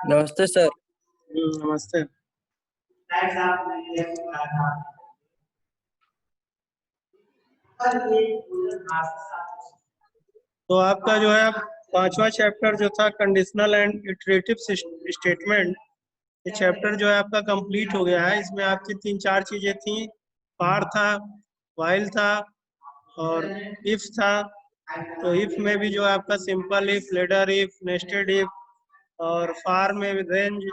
नमस्ते सर। नमस्ते। तो आपका जो है 5वां चैप्टर जो था कंडीशनल एंड इटरेटिव स्टेटमेंट, ये चैप्टर जो है आपका कंप्लीट हो गया है। इसमें आपकी 3-4 चीजें थी। फार था, व्हाइल था और इफ था। तो इफ में भी जो है आपका simple if, ladder if, nested if, और फार में रेंज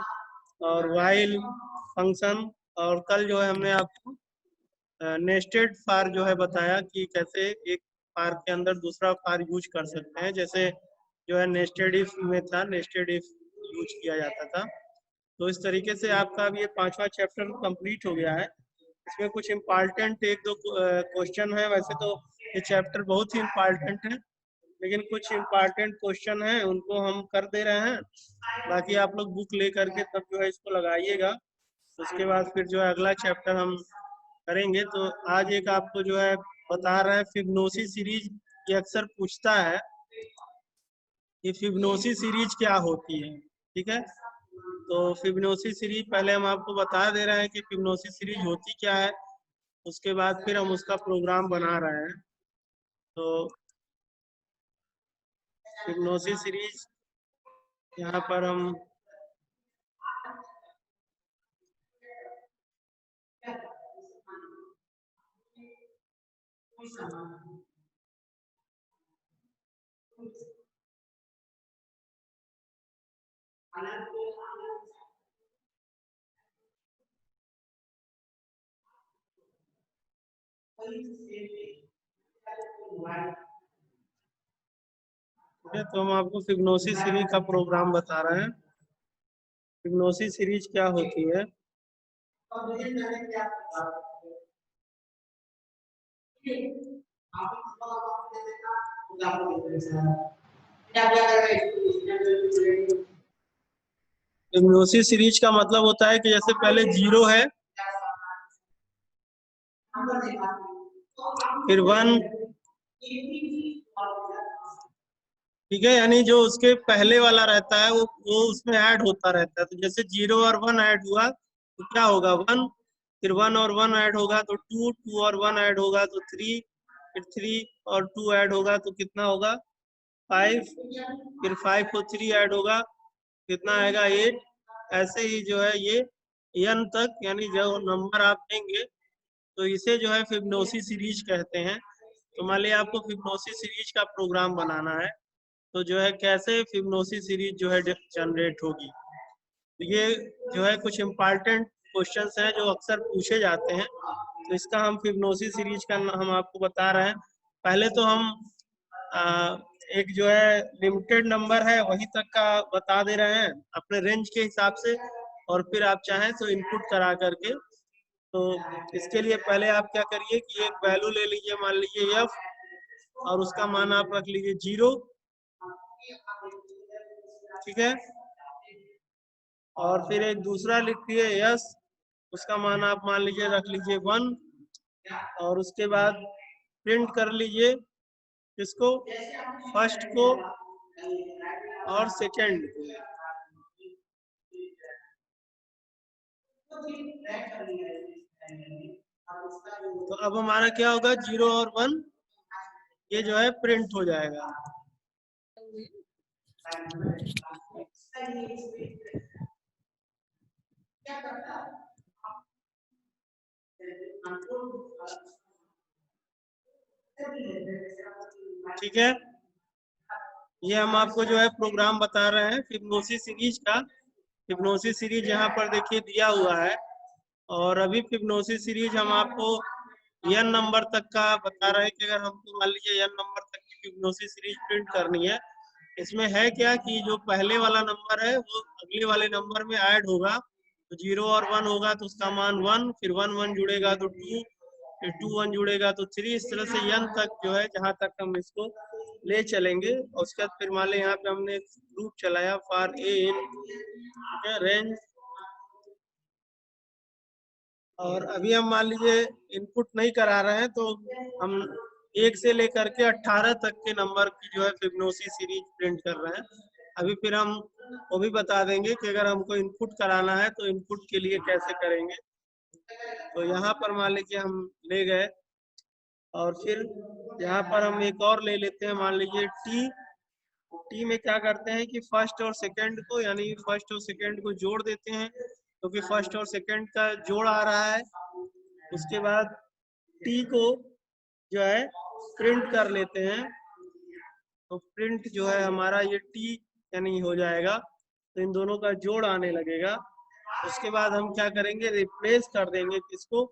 और व्हाइल फंक्शन। और कल जो है हमने आपको नेस्टेड फार जो है बताया कि कैसे एक फार के अंदर दूसरा फार यूज कर सकते हैं। जैसे जो है नेस्टेड इफ में था, नेस्टेड इफ यूज किया जाता था। तो इस तरीके से आपका अब ये 5वां चैप्टर कंप्लीट हो गया है। इसमें कुछ इम्पॉर्टेंट 1-2 क्वेश्चन है। वैसे तो ये चैप्टर बहुत ही इम्पॉर्टेंट है, लेकिन कुछ इम्पॉर्टेंट क्वेश्चन है उनको हम कर दे रहे हैं। बाकी आप लोग बुक ले करके तब जो है इसको लगाइएगा। उसके बाद फिर जो है अगला चैप्टर हम करेंगे। तो आज एक आपको जो है बता रहे हैं फिबोनाची सीरीज। ये अक्सर पूछता है कि फिबोनाची सीरीज क्या होती है। ठीक है, तो फिबोनाची सीरीज पहले हम आपको बता दे रहे हैं कि फिबोनाची सीरीज होती क्या है। उसके बाद फिर हम उसका प्रोग्राम बना रहे हैं। तो फिबोनाची सीरीज यहाँ पर हम तो हम आपको फिबोनाची सीरीज का प्रोग्राम बता रहे हैं। फिबोनाची सीरीज क्या होती है। फिबोनाची सीरीज का मतलब होता है कि जैसे पहले 0 है, फिर 1, ठीक है, यानी जो उसके पहले वाला रहता है वो उसमें ऐड होता रहता है। तो जैसे 0 और 1 ऐड हुआ तो क्या होगा 1, फिर 1 और 1 ऐड होगा तो 2, 2 और 1 ऐड होगा तो 3, फिर 3 और 2 ऐड होगा तो कितना होगा 5, फिर 5 और 3 ऐड होगा कितना आएगा 8। ऐसे ही जो है ये n तक, यानी जो नंबर आप देंगे तो इसे जो है फिबोनाची सीरीज कहते हैं। तो मान लिया आपको फिबोनाची सीरीज का प्रोग्राम बनाना है, तो जो है कैसे फिबोनाची सीरीज जो है जनरेट होगी। तो ये जो है कुछ इम्पॉर्टेंट क्वेश्चंस हैं जो अक्सर पूछे जाते हैं। तो इसका हम फिबोनाची सीरीज का हम आपको बता रहे हैं। पहले तो हम एक जो है लिमिटेड नंबर है वही तक का बता दे रहे हैं अपने रेंज के हिसाब से, और फिर आप चाहें तो इनपुट करा करके। तो इसके लिए पहले आप क्या करिए कि एक वैल्यू ले लीजिए, मान लीजिए f, और उसका मान आप रख लीजिए 0, ठीक है। और फिर एक दूसरा लिखिए s, उसका मान आप मान लीजिए रख लीजिए 1, और उसके बाद प्रिंट कर लीजिए इसको, फर्स्ट को और सेकंड को। तो अब हमारा क्या होगा 0 और 1 ये जो है प्रिंट हो जाएगा। ठीक है, ये हम आपको जो है प्रोग्राम बता रहे हैं फिबोनाची सीरीज का। फिबोनाची सीरीज यहाँ पर देखिए दिया हुआ है, और अभी फिबोनाची सीरीज हम आपको n नंबर तक का बता रहे हैं कि अगर हमको मान लीजिए n नंबर तक की फिबोनाची सीरीज प्रिंट करनी है। इसमें है क्या कि जो पहले वाला नंबर है वो अगले वाले नंबर में ऐड होगा। तो 0 और 1 होगा तो उसका मान 1, फिर 1 1 जुड़ेगा तो 2, फिर 2 1 जुड़ेगा तो 3। इस तरह से n तक जो है जहां तक हम इसको ले चलेंगे। और उसके बाद फिर मान लें यहाँ पे हमने लूप चलाया फॉर a इन रेंज, और अभी हम मान लीजिए इनपुट नहीं करा रहे हैं तो हम 1 से लेकर के 18 तक के नंबर की जो है फिबोनाची सीरीज प्रिंट कर रहे हैं। अभी फिर हम वो भी बता देंगे कि अगर हमको इनपुट कराना है तो इनपुट के लिए कैसे करेंगे। तो यहाँ पर मान लीजिए हम ले गए और फिर यहाँ पर हम एक और ले लेते हैं, मान लीजिए टी में क्या करते हैं कि फर्स्ट और सेकंड को, यानी फर्स्ट और सेकंड को जोड़ देते हैं, क्योंकि फर्स्ट और सेकंड का जोड़ आ रहा है। उसके बाद टी को जो है प्रिंट कर लेते हैं, तो प्रिंट जो है हमारा ये टी यानी हो जाएगा, तो इन दोनों का जोड़ आने लगेगा। उसके बाद हम क्या करेंगे, रिप्लेस कर देंगे किसको,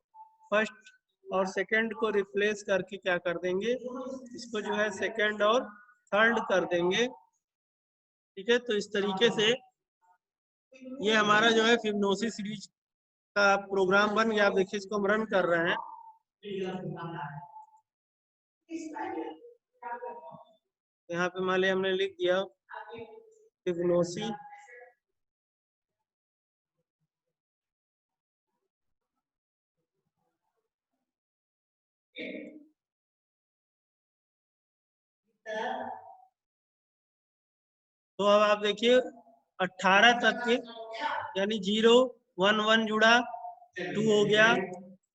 फर्स्ट और सेकंड को रिप्लेस करके क्या कर देंगे, इसको जो है सेकंड और थर्ड कर देंगे। ठीक है, तो इस तरीके से ये हमारा जो है फिबोनाची सीरीज का प्रोग्राम बन गया। आप देखिए इसको हम रन कर रहे हैं। यहाँ पे मान लिया हमने लिख दिया फिबोनाची तो अब आप देखिए 18 तक के, यानी 0 1 1 जुड़ा 2 हो गया,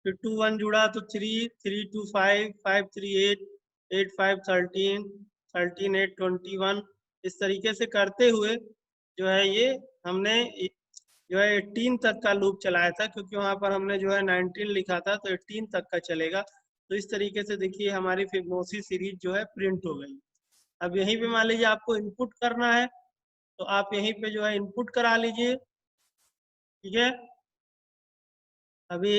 फिर 2 1 जुड़ा तो 3 3 2 5 5 3 8 8 5 13 13 8 21। इस तरीके से करते हुए जो है ये हमने जो है 18 तक का लूप चलाया था, क्योंकि वहां पर हमने जो है 19 लिखा था, तो 18 तक का चलेगा। तो इस तरीके से देखिए हमारी फिबोनाची सीरीज जो है प्रिंट हो गई। अब यहीं पे मान लीजिए आपको इनपुट करना है, तो आप यहीं पे जो है इनपुट करा लीजिए। ठीक है, अभी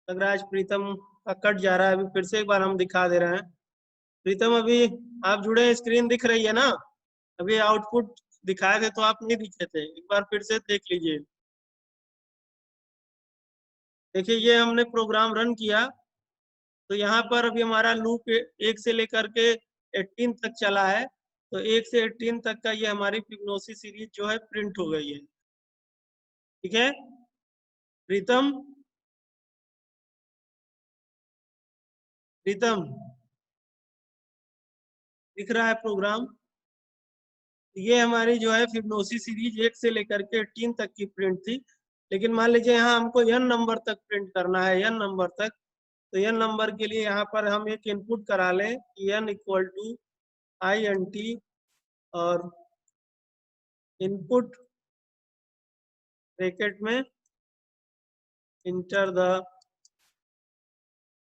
लग रहा है आज प्रीतम का कट जा रहा है, अभी फिर से एक बार हम दिखा दे रहे हैं। प्रीतम अभी आप जुड़े हैं, स्क्रीन दिख रही है ना? अभी आउटपुट दिखाए थे तो आप नहीं दिखे थे, एक बार फिर से देख लीजिए। देखिए ये हमने प्रोग्राम रन किया, तो यहाँ पर अभी हमारा लूप 1 से लेकर के 18 तक चला है, तो 1 से 18 तक का ये हमारी फिबोनाची सीरीज जो है प्रिंट हो गई है। ठीक है प्रीतम, प्रीतम दिख रहा है प्रोग्राम? ये हमारी जो है फिबोनाची सीरीज 1 से लेकर के 18 तक की प्रिंट थी। लेकिन मान लीजिए यहाँ हमको n नंबर तक प्रिंट करना है, n नंबर तक, तो n नंबर के लिए यहाँ पर हम एक इनपुट करा लें कि n इक्वल टू int और इनपुट ब्रैकेट में इंटर द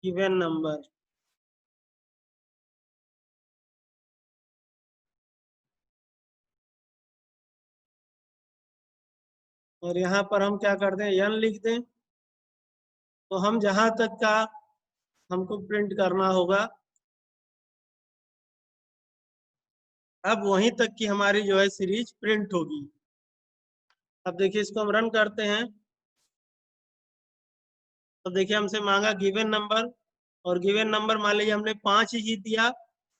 गिवन नंबर। और यहाँ पर हम क्या कर दें, n लिख दें, तो हम जहां तक का हमको प्रिंट करना होगा, अब वहीं तक की हमारी जो है सीरीज प्रिंट होगी। अब देखिए इसको हम रन करते हैं, तो देखिए हमसे मांगा गिवन नंबर, और गिवन नंबर मान लीजिए हमने 5 ही दिया,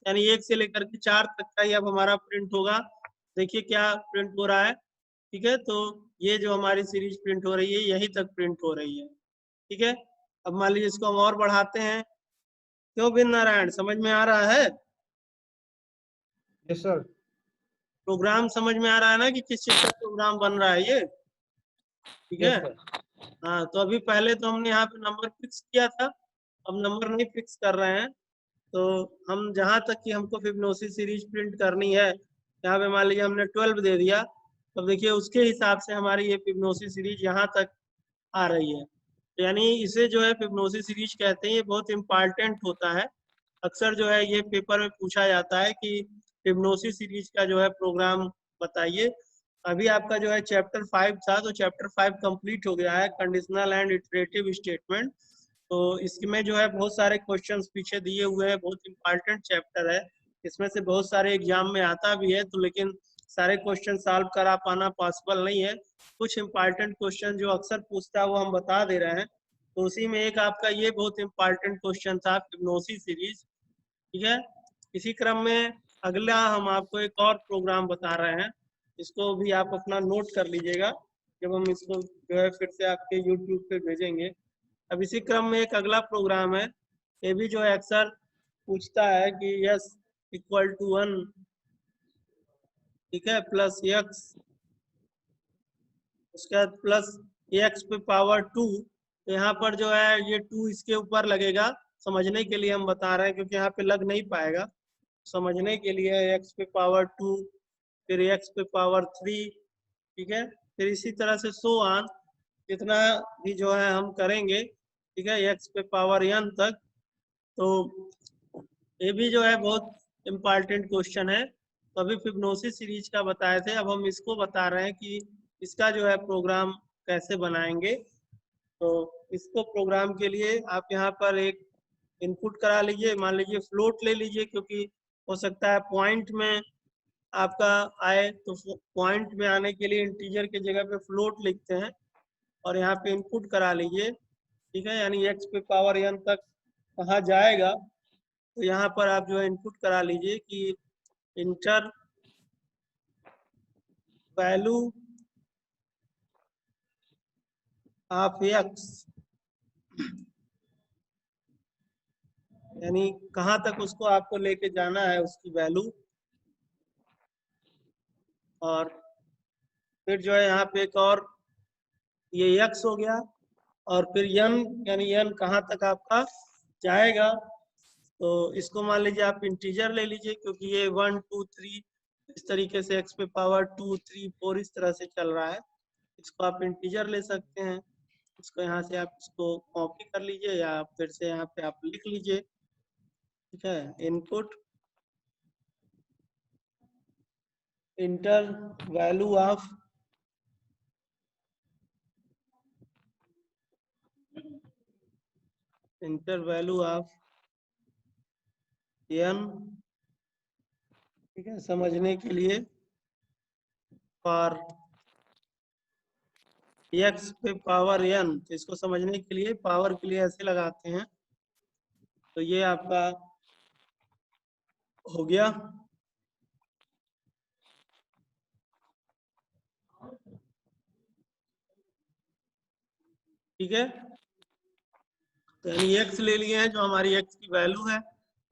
यानी 1 से लेकर के 4 तक का ही अब हमारा प्रिंट होगा। देखिए क्या प्रिंट हो रहा है। ठीक है, तो ये जो हमारी सीरीज प्रिंट हो रही है यहीं तक प्रिंट हो रही है। ठीक है, अब मान लीजिए इसको हम और बढ़ाते हैं। क्यों बिन नारायण, समझ में आ रहा है? Yes sir. प्रोग्राम समझ में आ रहा है ना कि किस चीज का प्रोग्राम बन रहा है ये? ठीक है, हाँ, तो अभी पहले तो हमने यहाँ पे नंबर फिक्स किया था, अब नंबर नहीं फिक्स कर रहे हैं। तो हम जहां तक कि हमको फिबोनाची सीरीज प्रिंट करनी है, यहाँ पे मान लीजिए हमने 12 दे दिया, तो देखिए उसके हिसाब से हमारी ये फिबोनाची सीरीज यहाँ तक आ रही है। यानी इसे जो है फिबोनाची सीरीज कहते हैं, ये बहुत इम्पोर्टेंट होता है। अक्सर जो है ये पेपर में पूछा जाता है कि फिबोनाची सीरीज का जो है प्रोग्राम बताइए। अभी आपका जो है चैप्टर 5 था, तो चैप्टर 5 कंप्लीट हो गया है, कंडीशनल एंड इटरेटिव स्टेटमेंट। तो इसमें जो है बहुत सारे क्वेश्चंस पीछे दिए हुए हैं, बहुत इंपॉर्टेंट चैप्टर है। इसमें से बहुत सारे एग्जाम में आता भी है, तो लेकिन सारे क्वेश्चन सॉल्व करा पाना पॉसिबल नहीं है। कुछ इंपॉर्टेंट क्वेश्चन जो अक्सर पूछता है वो हम बता दे रहे हैं। तो उसी में एक आपका ये बहुत इंपॉर्टेंट क्वेश्चन था, फिबोनाची सीरीज। ठीक है, इसी क्रम में अगला हम आपको एक और प्रोग्राम बता रहे हैं, इसको भी आप अपना नोट कर लीजिएगा जब हम इसको जो है फिर से आपके YouTube पे भेजेंगे। अब इसी क्रम में एक अगला प्रोग्राम है, ये भी जो है अक्सर पूछता है कि यस इक्वल टू 1, ठीक है, प्लस एक्स, उसके बाद प्लस एक्स पे पावर 2, तो यहाँ पर जो है ये 2 इसके ऊपर लगेगा। समझने के लिए हम बता रहे हैं क्योंकि यहाँ पे लग नहीं पाएगा। समझने के लिए एक्स पे पावर 2, फिर एक्स पे पावर 3, ठीक है, फिर इसी तरह से सो ऑन, जितना भी जो है हम करेंगे, ठीक है, एक्स पे पावर n तक। तो ये भी जो है बहुत इम्पॉर्टेंट क्वेश्चन है। तो अभी फिबोनाची सीरीज का बताए थे, अब हम इसको बता रहे हैं कि इसका जो है प्रोग्राम कैसे बनाएंगे। तो इसको प्रोग्राम के लिए आप यहाँ पर एक इनपुट करा लीजिए, मान लीजिए फ्लोट ले लीजिए, क्योंकि हो सकता है पॉइंट में आपका आए, तो पॉइंट में आने के लिए इंटीजर की जगह पे फ्लोट लिखते हैं और यहाँ पे इनपुट करा लीजिए, ठीक है, यानी एक्स पे पावर n तक कहाँ जाएगा। तो यहाँ पर आप जो है इनपुट करा लीजिए कि इंटर वैल्यू ऑफ एक्स, यानी कहाँ तक उसको आपको लेके जाना है उसकी वैल्यू। और फिर जो है यहाँ पे एक और ये x हो गया, और फिर n, यानी n कहाँ तक आपका जाएगा। तो इसको मान लीजिए आप इंटीजर ले लीजिए, क्योंकि ये 1 2 3 इस तरीके से x पे पावर 2 3 4 इस तरह से चल रहा है। इसको आप इंटीजर ले सकते हैं। इसको यहाँ से आप इसको कॉपी कर लीजिए या फिर से यहाँ पे आप लिख लीजिए, ठीक है, input inter value of inter value of n, ठीक है, समझने के लिए फॉर x पे पावर n, तो इसको समझने के लिए पावर के लिए ऐसे लगाते हैं। तो ये आपका हो गया, ठीक है। तो यानी x ले लिए हैं जो हमारी x की वैल्यू है,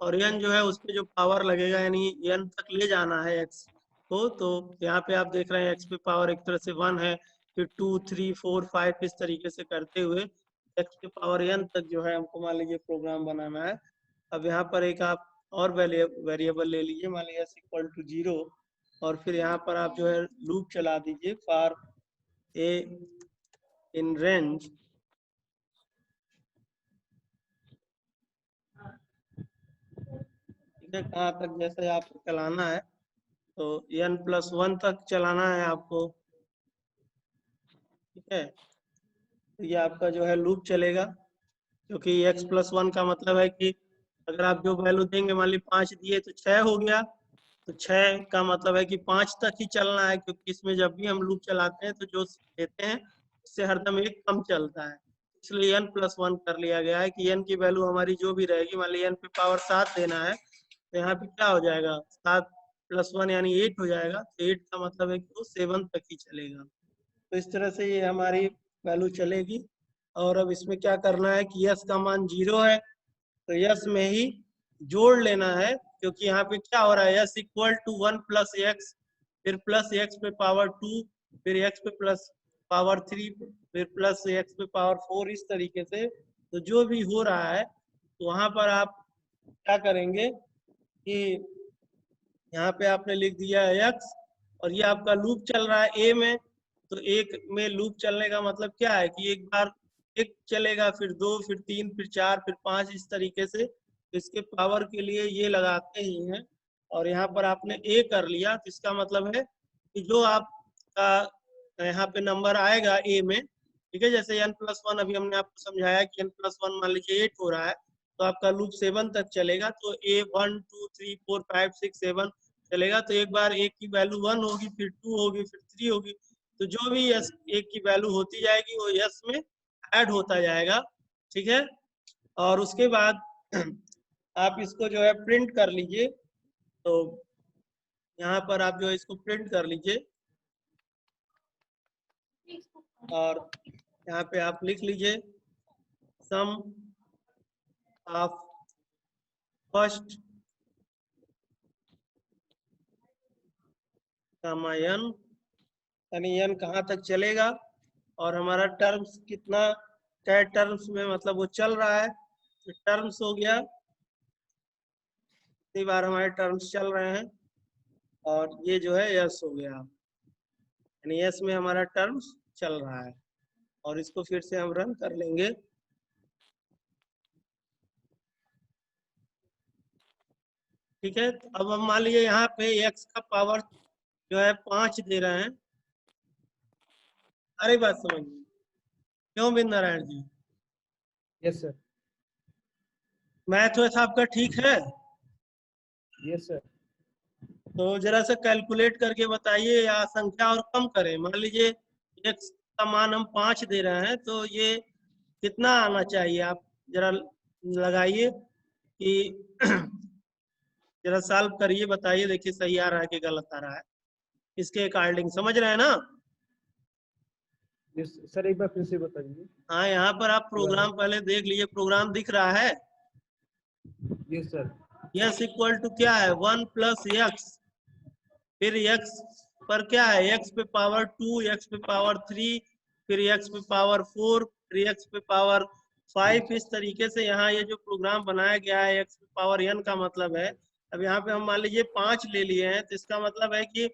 और n जो है उस पे जो पावर लगेगा, यानी n तक ले जाना है x को। तो यहाँ पे आप देख रहे हैं x पे पावर एक तरह से 1 है, फिर 2 3 4 5 इस तरीके से करते हुए x पे पावर n तक जो है हमको मान लीजिए प्रोग्राम बनाना है। अब यहाँ पर एक आप और वेरिएबल ले लीजिए, मान लीजिए s इक्वल टू 0, और फिर यहाँ पर आप जो है लूप चला दीजिए फॉर a इन रेंज, ठीक है, कहाँ तक जैसे आपको चलाना है। तो n+1 तक चलाना है आपको, ठीक है। तो ये आपका जो है लूप चलेगा, क्योंकि x+1 का मतलब है कि अगर आप जो वैल्यू देंगे, मान ली 5 दिए तो 6 हो गया, तो 6 का मतलब है कि 5 तक ही चलना है, क्योंकि इसमें जब भी हम लूप चलाते हैं तो जो देते हैं उससे हरदम एक कम चलता है। इसलिए n+1 कर लिया गया है कि n की वैल्यू हमारी जो भी रहेगी, मान ली n पे पावर 7 देना है, तो यहाँ पे क्या हो जाएगा, 7+1 यानी 8 हो जाएगा। तो 8 का मतलब है कि वो 7 तक ही चलेगा। तो इस तरह से ये हमारी वैल्यू चलेगी। और अब इसमें क्या करना है कि यस का मान 0 है, तो यस में ही जोड़ लेना है, क्योंकि यहाँ पे क्या हो रहा है, S equal to 1 plus x, फिर प्लस एक्स पे पावर 2, फिर एक्स पे प्लस पावर 3, फिर प्लस एक्स पे पावर 4 इस तरीके से। तो जो भी हो रहा है, तो वहां पर आप क्या करेंगे कि यहाँ पे आपने लिख दिया है एक्स, और ये आपका लूप चल रहा है ए में। तो एक में लूप चलने का मतलब क्या है कि एक बार एक चलेगा, फिर 2, फिर 3, फिर 4, फिर 5 इस तरीके से। तो इसके पावर के लिए ये लगाते ही हैं। और यहाँ पर आपने ए कर लिया, तो इसका मतलब है कि जो आपका यहाँ पे नंबर आएगा ए में, ठीक है, जैसे n+1 अभी हमने आपको समझाया कि n+1 मान लीजिए 8 हो रहा है, तो आपका लूप 7 तक चलेगा। तो ए 1 2 3 4 5 6 7 चलेगा। तो एक बार एक की वैल्यू 1 होगी, फिर 2 होगी, फिर 3 होगी। तो जो भी यस एक की वैल्यू होती जाएगी वो यस में ऐड होता जाएगा, ठीक है। और उसके बाद आप इसको जो है प्रिंट कर लीजिए। तो यहाँ पर आप जो है इसको प्रिंट कर लीजिए, और यहाँ पे आप लिख लीजिए सम ऑफ फर्स्ट कामा एन, यानी एन कहाँ तक चलेगा और हमारा टर्म्स कितना क्या टर्म्स में मतलब वो चल रहा है, तो टर्म्स हो गया इतनी बार हमारे टर्म्स चल रहे हैं, और ये जो है यस हो गया, यानी यस में हमारा टर्म्स चल रहा है। और इसको फिर से हम रन कर लेंगे। ठीक है, तो अब हम मान लीजिए यहाँ पे x का पावर जो है 5 दे रहे हैं। अरे बात समझिए, क्यों Bind Narayan ji? Yes sir. Maths वैथ आपका ठीक है? Yes sir. तो जरा सा कैलकुलेट करके बताइए, या संख्या और कम करें। मान लीजिए x का मान हम 5 दे रहे हैं, तो ये कितना आना चाहिए? आप जरा लगाइए कि जरा सॉल्व करिए, बताइए, देखिए सही आ रहा है कि गलत आ रहा है, इसके अकॉर्डिंग। समझ रहे हैं ना? यस सर, एक बार फिर से बता दीजिए। हाँ, यहाँ पर आप प्रोग्राम पहले देख लीजिए, प्रोग्राम दिख रहा है? Yes sir. S equal to क्या है? 1 प्लस एक्स, फिर x पर क्या है? x पे पावर 2, x पे पावर 3, फिर x पे पावर 4, फिर x पे पावर 5। इस तरीके से यहाँ ये जो प्रोग्राम बनाया गया है, x पे पावर n का मतलब है, अब यहाँ पे हम मान लीजिए 5 ले लिए हैं, तो इसका मतलब है कि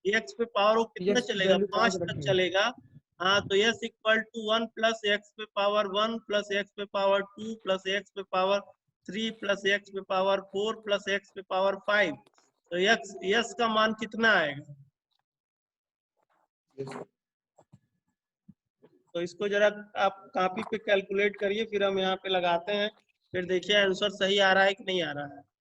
x पे पावर वो कितना यस चलेगा? वैल्यू 5 5 तक रखेंगे। चलेगा। हाँ, तो S equal to 1 plus x पे पावर 1 प्लस एक्स पे पावर 2 प्लस एक्स पे पावर 3 प्लस एक्स पे पावर 4 प्लस एक्स पे पावर 5। तो यस का मान कितना आएगा? Yes sir. तो इसको जरा आप कॉपी पे कैलकुलेट करिए, फिर हम यहाँ पे लगाते हैं, फिर देखिए आंसर सही आ रहा है कि नहीं आ रहा है।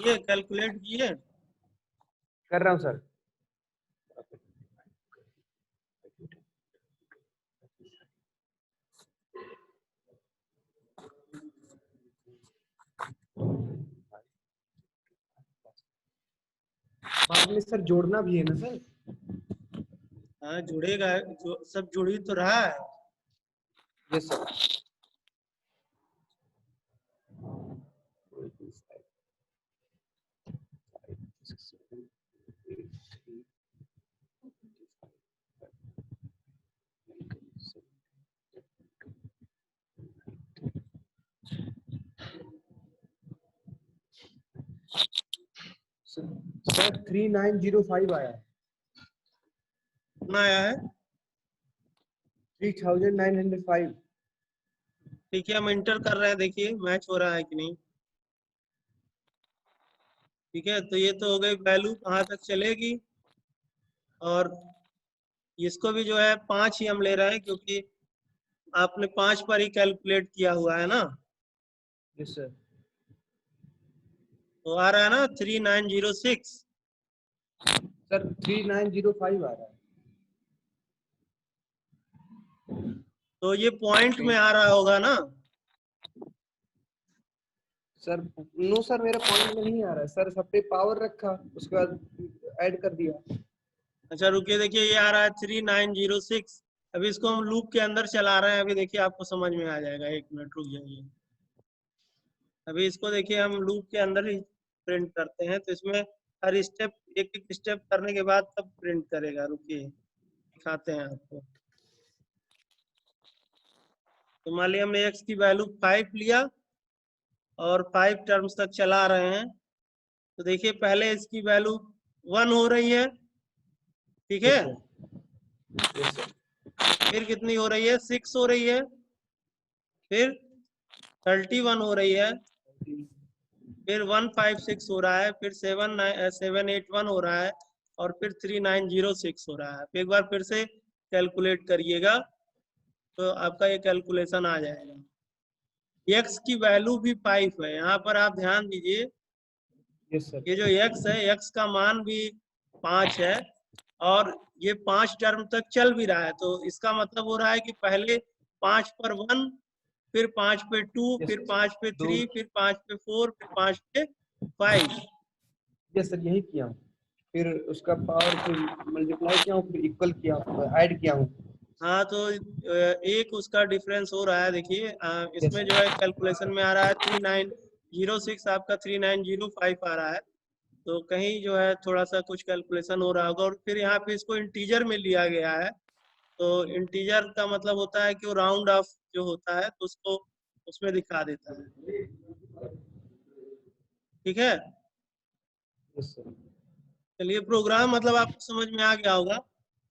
ये कैलकुलेट किए? कर रहा हूँ सर। बाद में सर जोड़ना भी है ना सर? हाँ, जुड़ेगा, जो सब जुड़ ही तो रहा है। Yes sir. सर 3905 आया है। कितना आया है? 3905। ठीक है, हम इंटर कर रहे हैं, देखिए मैच हो रहा है कि नहीं। ठीक है, तो ये तो हो गई वैल्यू कहाँ तक चलेगी, और इसको भी जो है 5 ही हम ले रहे हैं, क्योंकि आपने 5 पर ही कैलकुलेट किया हुआ है ना। Yes sir. तो आ रहा है ना 3906। सर 3905 आ रहा है। तो ये पॉइंट में आ रहा होगा ना? सर नो सर, मेरा पॉइंट में नहीं आ रहा है सर, सब पे पावर रखा, उसके बाद ऐड कर दिया। अच्छा रुकिए, देखिए ये आ रहा है 3906। अभी इसको हम लूप के अंदर चला रहे हैं, अभी देखिए आपको समझ में आ जाएगा। 1 मिनट रुक जाइए, अभी इसको देखिए हम लूप के अंदर ही प्रिंट करते हैं, तो इसमें हर स्टेप एक एक स्टेप करने के बाद तब प्रिंट करेगा। रुकिए दिखाते हैं आपको। तो मान लिया हमने x की वैल्यू 5 लिया और 5 टर्म्स तक चला रहे हैं, तो देखिए पहले इसकी वैल्यू 1 हो रही है, ठीक है, यस सर। फिर कितनी हो रही है? 6 हो रही है, फिर 31 हो रही है, फिर 156 हो रहा है, फिर 781 हो रहा है, और फिर 3906 हो रहा है। एक बार फिर से कैलकुलेट करिएगा तो आपका ये कैलकुलेशन आ जाएगा। x की वैल्यू भी 5 है, यहाँ पर आप ध्यान दीजिए, यस सर। ये जो x है, x का मान भी 5 है और ये 5 टर्म तक चल भी रहा है, तो इसका मतलब हो रहा है कि पहले 5 पर 1, फिर 5 पे 2, Yes, फिर sir. 5 पे 3, फिर 5 पे 4, फिर 5 पे 5। यस सर, यही किया हूँ, फिर उसका पावर फिर मल्टीप्लाई किया हूँ, फिर इक्वल किया हूँ, ऐड किया हूँ। हाँ, तो एक उसका डिफरेंस हो रहा है। देखिए इसमें जो है कैलकुलेशन में आ रहा है 3906, आपका 3905 आ रहा है, तो कहीं जो है थोड़ा सा कुछ कैलकुलेशन हो रहा होगा। और फिर यहाँ पे इसको इंटीजर में लिया गया है, तो इंटीजर का मतलब होता है कि वो राउंड ऑफ जो होता है तो उसको उसमें दिखा देता है। ठीक है, यस सर। चलिए प्रोग्राम मतलब आपको समझ में आ गया होगा।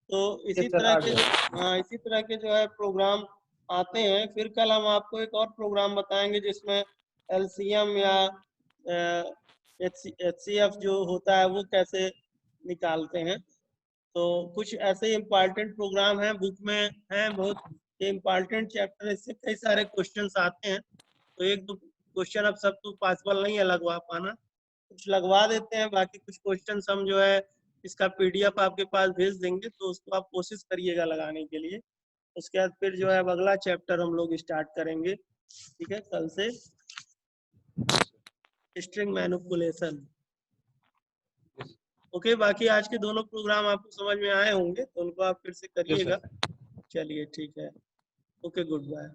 तो इसी यस सर, तरह आ के गया। इसी तरह के जो है प्रोग्राम आते हैं। फिर कल हम आपको एक और प्रोग्राम बताएंगे जिसमें एलसीएम या एचसीएफ जो होता है वो कैसे निकालते हैं। तो कुछ ऐसे इम्पोर्टेंट प्रोग्राम हैं, बुक में हैं बहुत, ये इम्पोर्टेंट चैप्टर है, इससे कई सारे क्वेश्चंस आते हैं। तो एक दो क्वेश्चन अब सब तो पॉसिबल नहीं है लगवा पाना, कुछ लगवा देते हैं, बाकी कुछ क्वेश्चन हम जो है इसका पीडीएफ आपके पास भेज देंगे, तो उसको आप कोशिश करिएगा लगाने के लिए। उसके बाद फिर जो है अब अगला चैप्टर हम लोग स्टार्ट करेंगे, ठीक है, कल से स्ट्रिंग मैनिपुलेशन। ओके, बाकी आज के दोनों प्रोग्राम आपको समझ में आए होंगे, तो उनको आप फिर से यस करिएगा। सर। चलिए ठीक है, ओके, गुड बाय।